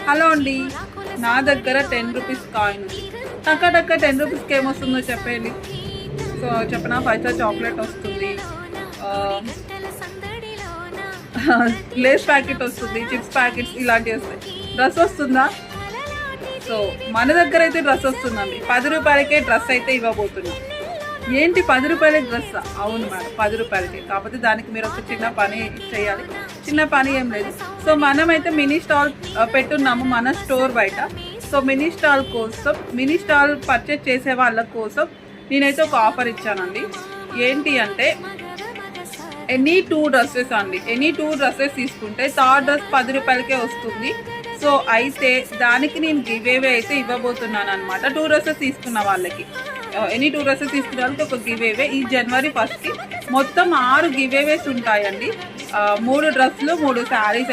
Hello అండి, నా దగ్గర 10 రూపీస్ కాయిన్ ఉంది. టక్క 10 రూపీస్కి ఏమొస్తుందో చెప్పండి. సో చెప్పనా, 5 స్టార్ చాక్లెట్ వస్తుంది, లేస్ ప్యాకెట్ వస్తుంది, చిప్స్ ప్యాకెట్స్ ఇలాంటివి వస్తాయి. డ్రెస్ వస్తుందా? సో మన దగ్గర అయితే డ్రెస్ వస్తుందండి. 10 రూపాయలకే డ్రెస్ అయితే ఇవ్వబోతున్నాం. ఏంటి 10 రూపాయలకి డ్రెస్? అవును మేడం, 10 రూపాయలకి. కాకపోతే దానికి మీరు ఒక చిన్న పని చేయాలి. చిన్న పని ఏం లేదు. సో మనమైతే మినీ స్టాల్ పెట్టున్నాము మన స్టోర్ బయట. సో మినీ స్టాల్ పర్చేజ్ చేసే వాళ్ళ కోసం నేనైతే ఒక ఆఫర్ ఇచ్చానండి. ఏంటి అంటే ఎనీ 2 డ్రెస్సెస్ అండి. ఎనీ 2 డ్రెస్సెస్ తీసుకుంటే థర్డ్ డ్రెస్ 10 రూపాయలకే వస్తుంది. సో అయితే దానికి నేను గివేవే అయితే ఇవ్వబోతున్నాను అనమాట. 2 డ్రెస్సెస్ తీసుకున్న వాళ్ళకి, ఎనీ 2 డ్రెస్సెస్ తీసుకున్న వాళ్ళకి ఒక గివేవే. ఈ జనవరి 1కి మొత్తం 6 గివేవేస్ ఉంటాయండి. 3 డ్రెస్సులు 3 శారీస్